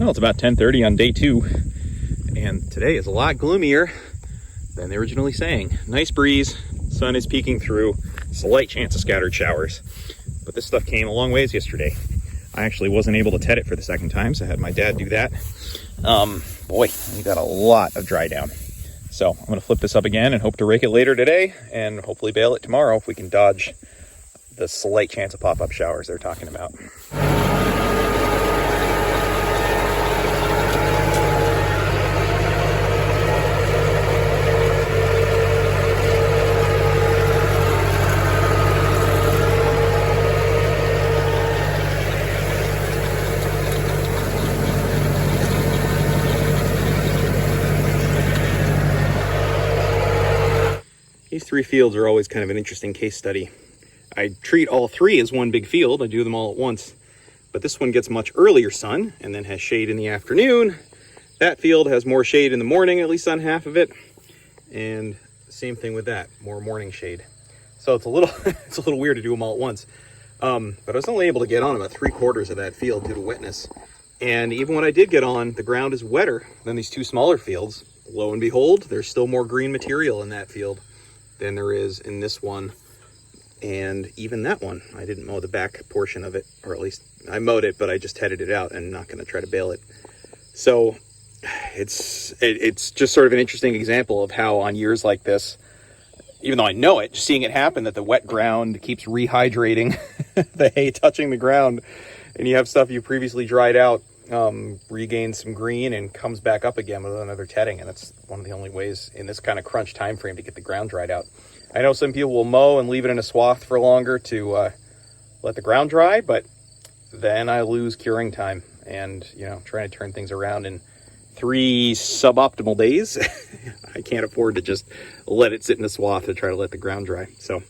Well, it's about 10:30 on day 2, and today is a lot gloomier than they originally saying. Nice breeze, sun is peeking through, slight chance of scattered showers. But this stuff came a long ways yesterday. I actually wasn't able to ted it for the second time, so I had my dad do that. Boy, we got a lot of dry down. So I'm gonna flip this up again and hope to rake it later today, and hopefully bale it tomorrow if we can dodge the slight chance of pop-up showers they're talking about. These 3 fields are always kind of an interesting case study. I treat all 3 as one big field. I do them all at once. But this one gets much earlier sun and then has shade in the afternoon. That field has more shade in the morning, at least on half of it. And same thing with that, more morning shade. So it's a little weird to do them all at once. But I was only able to get on about 3/4 of that field due to wetness. And even when I did get on, the ground is wetter than these 2 smaller fields. Lo and behold, there's still more green material in that field than there is in this one. And even that one, I didn't mow the back portion of it, or at least I mowed it, but I just headed it out and not going to try to bale it. So it's just sort of an interesting example of how on years like this, even though I know it, just seeing it happen, that the wet ground keeps rehydrating the hay touching the ground, and you have stuff you previously dried out regains some green and comes back up again with another tedding. And that's one of the only ways in this kind of crunch time frame to get the ground dried out. I know some people will mow and leave it in a swath for longer to let the ground dry, but then I lose curing time, and trying to turn things around in 3 suboptimal days. I can't afford to just let it sit in a swath to try to let the ground dry. So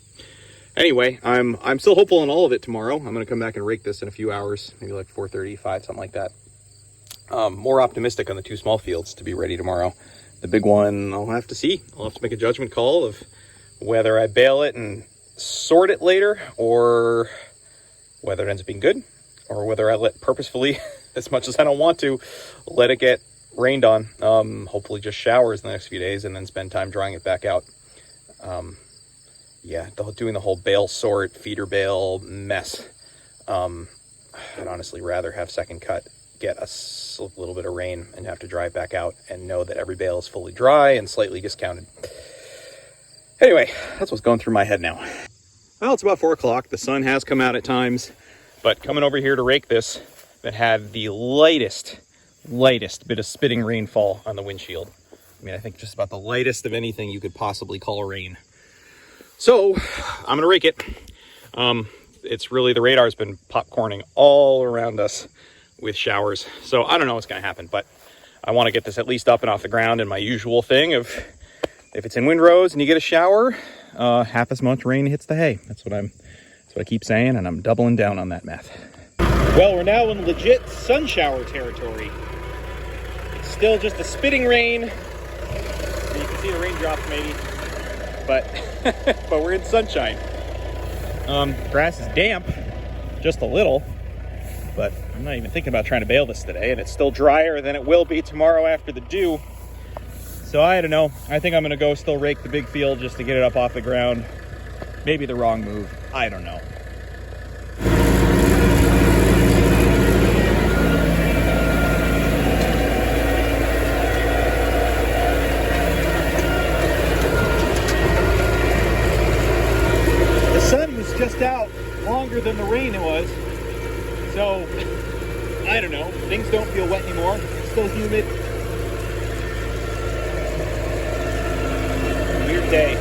anyway, I'm still hopeful on all of it tomorrow. I'm going to come back and rake this in a few hours, maybe like 4:30, 5, something like that. More optimistic on the 2 small fields to be ready tomorrow. The big one, I'll have to see. I'll have to make a judgment call of whether I bale it and sort it later, or whether it ends up being good, or whether I let purposefully, as much as I don't want to, let it get rained on. Hopefully just showers in the next few days, and then spend time drying it back out. Yeah, doing the whole bale sort, feeder bale mess. I'd honestly rather have second cut, get a little bit of rain, and have to dry it back out, and know that every bale is fully dry and slightly discounted. Anyway, that's what's going through my head now. Well, it's about 4 o'clock. The sun has come out at times, but coming over here to rake this, that had the lightest bit of spitting rainfall on the windshield. I mean, I think just about the lightest of anything you could possibly call a rain. So I'm gonna rake it. It's really, the radar's been popcorning all around us with showers. So I don't know what's gonna happen, but I wanna get this at least up and off the ground in my usual thing of, if it's in windrows and you get a shower, half as much rain hits the hay. That's what I keep saying, and I'm doubling down on that math. Well, we're now in legit sun shower territory. It's still just a spitting rain. You can see the raindrops maybe, but but we're in sunshine. Grass is damp, just a little, but I'm not even thinking about trying to bale this today, and it's still drier than it will be tomorrow after the dew. So I don't know. I think I'm going to go still rake the big field just to get it up off the ground. Maybe the wrong move. I don't know. The sun was just out longer than the rain it was. So, I don't know. Things don't feel wet anymore. It's still humid. Weird day.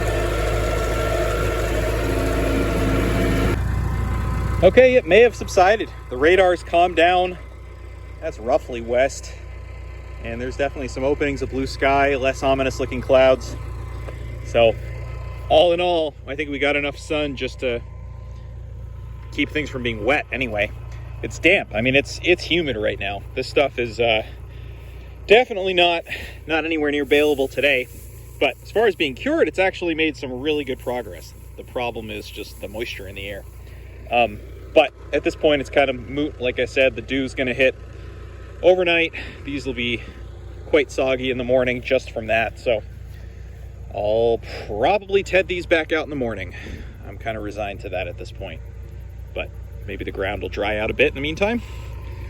Okay, it may have subsided. The radar's calmed down. That's roughly west. And there's definitely some openings of blue sky, less ominous looking clouds. So, all in all, I think we got enough sun just to keep things from being wet anyway. It's damp. I mean, it's humid right now. This stuff is definitely not anywhere near baleable today. But as far as being cured, it's actually made some really good progress. The problem is just the moisture in the air. But at this point, it's kind of moot. Like I said, the dew's going to hit overnight. These will be quite soggy in the morning just from that, so I'll probably ted these back out in the morning. I'm kind of resigned to that at this point, but maybe the ground will dry out a bit in the meantime.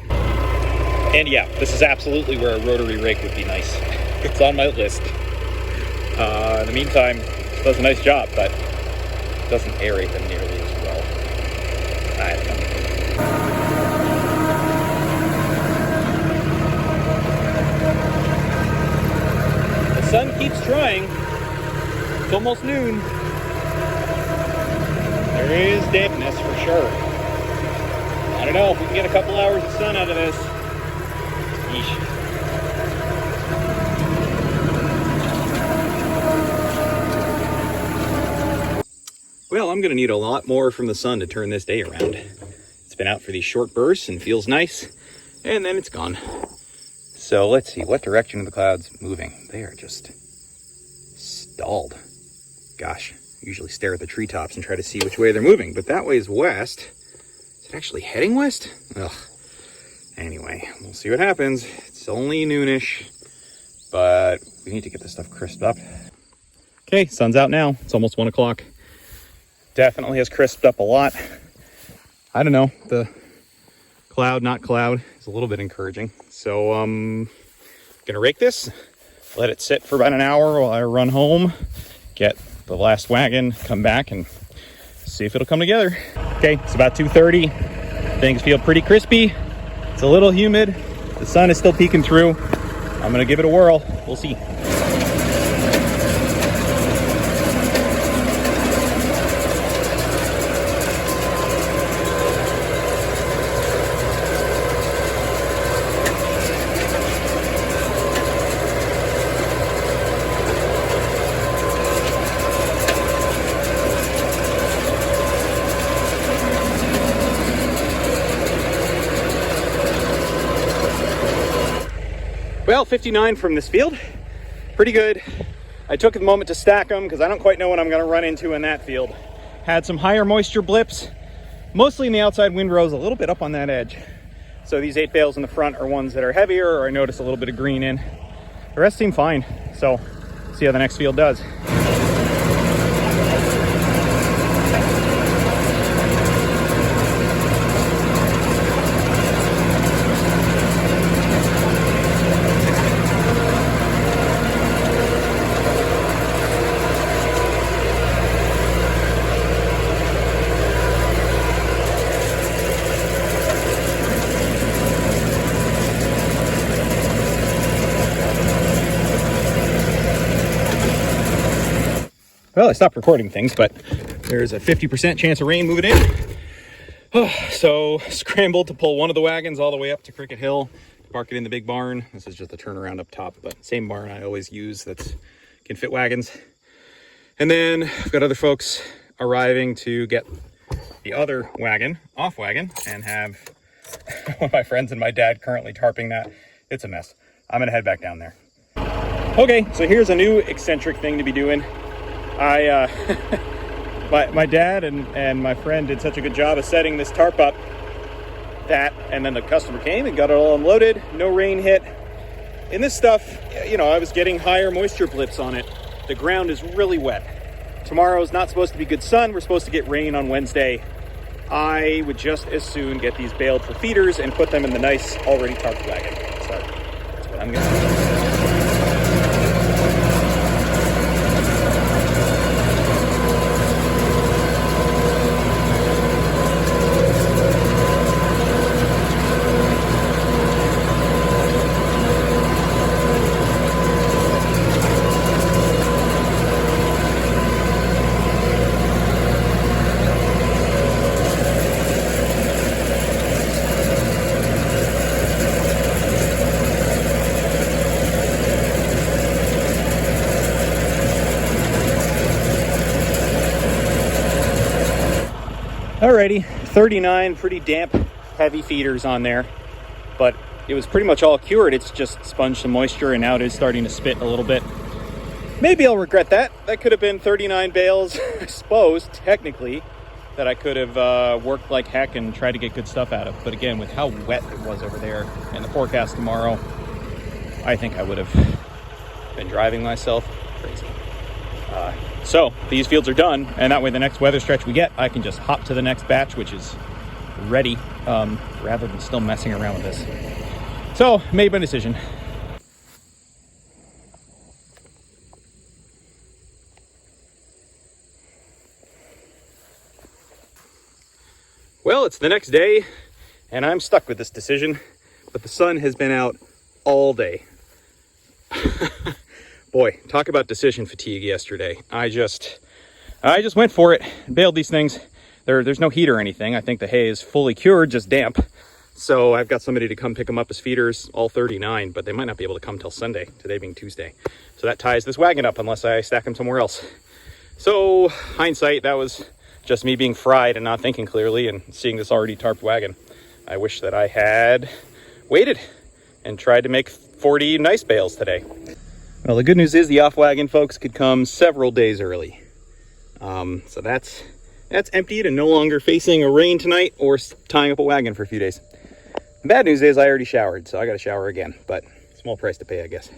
And yeah, this is absolutely where a rotary rake would be nice. It's on my list. In the meantime, it does a nice job, but it doesn't aerate them nearly as well. I don't know. The sun keeps trying. It's almost noon. There is dampness for sure. I don't know if we can get a couple hours of sun out of this. Yeesh. Well, I'm going to need a lot more from the sun to turn this day around. It's been out for these short bursts and feels nice, and then it's gone. So let's see, what direction are the clouds moving? They are just stalled. Gosh, I usually stare at the treetops and try to see which way they're moving, but that way is west. Is it actually heading west? Ugh. Anyway, we'll see what happens. It's only noonish, but we need to get this stuff crisped up. Okay, sun's out now. It's almost 1 o'clock. Definitely has crisped up a lot. I don't know, the cloud, not cloud, is a little bit encouraging. So I'm gonna rake this, let it sit for about an hour while I run home, get the last wagon, come back and see if it'll come together. Okay, it's about 2:30. Things feel pretty crispy. It's a little humid. The sun is still peeking through. I'm gonna give it a whirl. We'll see. Well, 59 from this field, pretty good. I took a moment to stack them because I don't quite know what I'm going to run into in that field. Had some higher moisture blips, mostly in the outside windrows, a little bit up on that edge. So these 8 bales in the front are ones that are heavier, or I notice a little bit of green in. The rest seem fine, so see how the next field does. Well, I stopped recording things, but there's a 50% chance of rain moving in. So scrambled to pull one of the wagons all the way up to Cricket Hill, park it in the big barn. This is just a turnaround up top, but same barn I always use that can fit wagons. And then I've got other folks arriving to get the other wagon, off wagon, and have one of my friends and my dad currently tarping that. It's a mess. I'm gonna head back down there. Okay, so here's a new eccentric thing to be doing. My dad and my friend did such a good job of setting this tarp up and then the customer came and got it all unloaded. No rain hit. In this stuff, you know, I was getting higher moisture blips on it. The ground is really wet. Tomorrow is not supposed to be good sun. We're supposed to get rain on Wednesday. I would just as soon get these baled for feeders and put them in the nice already tarped wagon. So that's what I'm gonna do. Alrighty, 39 pretty damp, heavy feeders on there, but it was pretty much all cured. It's just sponged some moisture and now it is starting to spit a little bit. Maybe I'll regret that. That could have been 39 bales, I suppose, technically. that I could have worked like heck and tried to get good stuff out of. But again, with how wet it was over there and the forecast tomorrow, I think I would have been driving myself crazy. So these fields are done, and that way the next weather stretch we get, I can just hop to the next batch, which is ready, rather than still messing around with this. So made my decision. Well, it's the next day, and I'm stuck with this decision, but the sun has been out all day. Boy, talk about decision fatigue yesterday. I just went for it, baled these things. There's no heat or anything. I think the hay is fully cured, just damp. So I've got somebody to come pick them up as feeders, all 39, but they might not be able to come till Sunday, today being Tuesday. So that ties this wagon up unless I stack them somewhere else. So hindsight, that was just me being fried and not thinking clearly and seeing this already tarped wagon. I wish that I had waited and tried to make 40 nice bales today. Well, the good news is the off wagon folks could come several days early. So that's emptied and no longer facing a rain tonight or tying up a wagon for a few days. The bad news is I already showered, so I got to shower again, but small price to pay, I guess.